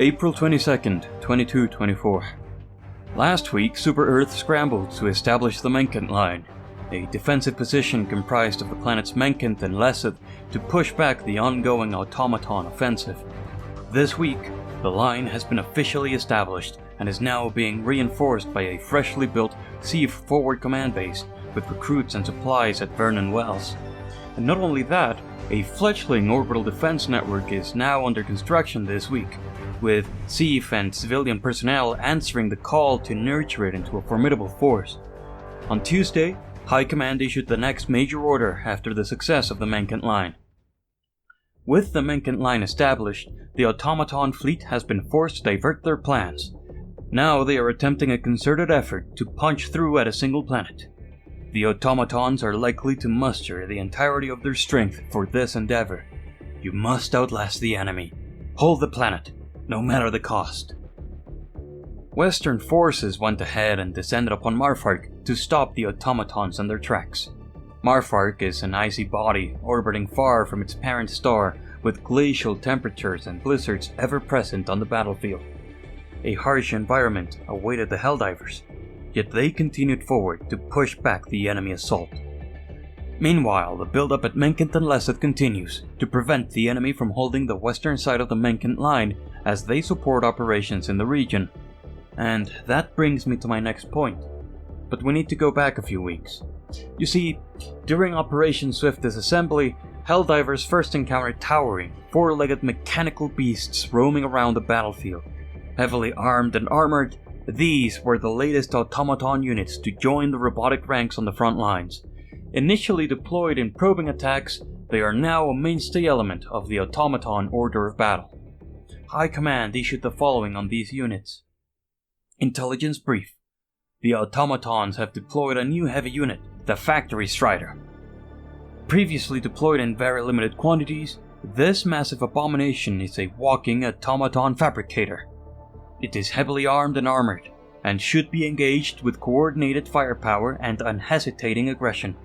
April 22nd, 2224. Last week, Super-Earth scrambled to establish the Manant line, a defensive position comprised of the planets Manant and Lecith to push back the ongoing Automaton offensive. This week, the line has been officially established and is now being reinforced by a freshly built Sea Forward Command Base with recruits and supplies at Vernon Wells. And not only that, a fledgling orbital defense network is now under construction this week, with SEAF and civilian personnel answering the call to nurture it into a formidable force. On Tuesday, High Command issued the next major order after the success of the Manant line. With the Manant line established, the Automaton fleet has been forced to divert their plans. Now they are attempting a concerted effort to punch through at a single planet. The Automatons are likely to muster the entirety of their strength for this endeavor. You must outlast the enemy. Hold the planet, no matter the cost. Western forces went ahead and descended upon Marfar to stop the Automatons in their tracks. Marfar is an icy body orbiting far from its parent star with glacial temperatures and blizzards ever present on the battlefield. A harsh environment awaited the Helldivers, yet they continued forward to push back the enemy assault. Meanwhile, the build-up at Manant and Lecith continues to prevent the enemy from holding the western side of the Manant line as they support operations in the region. And that brings me to my next point. But we need to go back a few weeks. You see, during Operation Swift Disassembly, Helldivers first encountered towering, four-legged mechanical beasts roaming around the battlefield. Heavily armed and armored, these were the latest automaton units to join the robotic ranks on the front lines. Initially deployed in probing attacks, they are now a mainstay element of the automaton order of battle. High Command issued the following on these units. Intelligence Brief. The Automatons have deployed a new heavy unit, the Factory Strider. Previously deployed in very limited quantities, this massive abomination is a walking automaton fabricator. It is heavily armed and armored, and should be engaged with coordinated firepower and unhesitating aggression.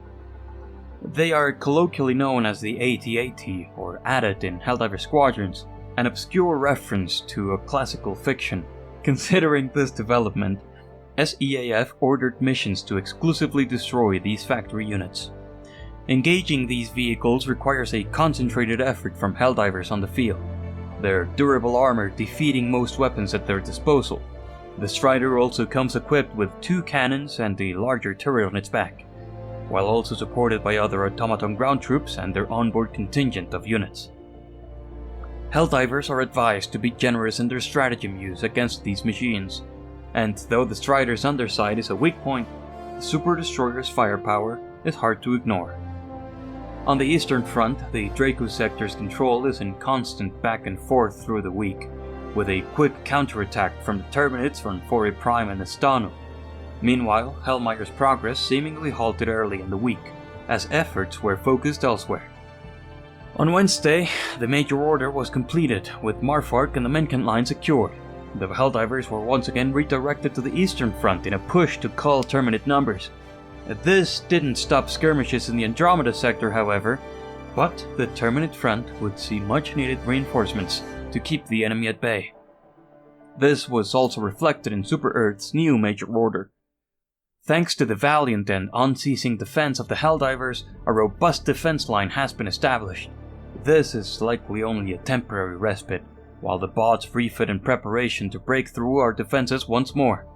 They are colloquially known as the AT-AT, or AT-AT in Helldiver squadrons, an obscure reference to a classical fiction. Considering this development, SEAF ordered missions to exclusively destroy these factory units. Engaging these vehicles requires a concentrated effort from Helldivers on the field, their durable armor defeating most weapons at their disposal. The Strider also comes equipped with 2 cannons and a larger turret on its back, while also supported by other automaton ground troops and their onboard contingent of units. Helldivers are advised to be generous in their stratagem use against these machines, and though the Strider's underside is a weak point, the Super Destroyer's firepower is hard to ignore. On the eastern front, the Draco sector's control is in constant back and forth through the week, with a quick counterattack from the Terminids from Fori Prime and Estano. Meanwhile, Hellmire's progress seemingly halted early in the week, as efforts were focused elsewhere. On Wednesday, the major order was completed, with Marfar and the Manant line secured. The Helldivers were once again redirected to the eastern front in a push to cull Terminid numbers. This didn't stop skirmishes in the Andromeda sector, however, but the Terminid front would see much needed reinforcements to keep the enemy at bay. This was also reflected in Super-Earth's new major order. Thanks to the valiant and unceasing defense of the Helldivers, a robust defense line has been established. This is likely only a temporary respite, while the bots refit in preparation to break through our defenses once more.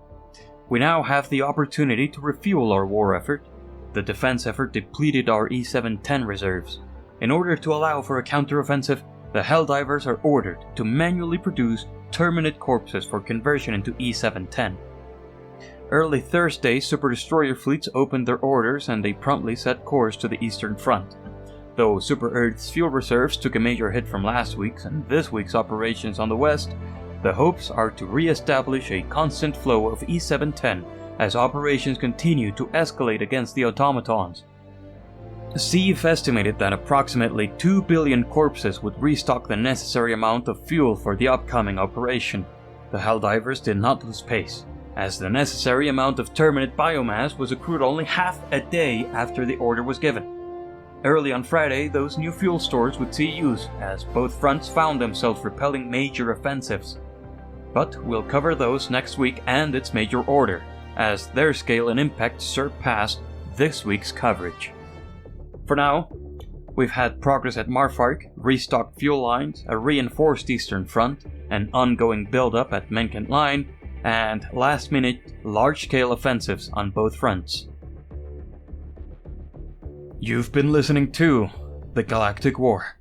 We now have the opportunity to refuel our war effort. The defense effort depleted our E710 reserves. In order to allow for a counteroffensive, the Helldivers are ordered to manually produce Terminid corpses for conversion into E710. Early Thursday, Super Destroyer fleets opened their orders and they promptly set course to the eastern front. Though Super-Earth's fuel reserves took a major hit from last week's and this week's operations on the west, the hopes are to re-establish a constant flow of E710 as operations continue to escalate against the Automatons. SEAF estimated that approximately 2 billion corpses would restock the necessary amount of fuel for the upcoming operation. The Helldivers did not lose pace, as the necessary amount of Terminid biomass was accrued only half a day after the order was given. Early on Friday, those new fuel stores would see use, as both fronts found themselves repelling major offensives. but we'll cover those next week and its major order, as their scale and impact surpass this week's coverage. For now, we've had progress at Marfar, restocked fuel lines, a reinforced Eastern Front, an ongoing build-up at Manant Line, and last-minute, large-scale offensives on both fronts. You've been listening to The Galactic War.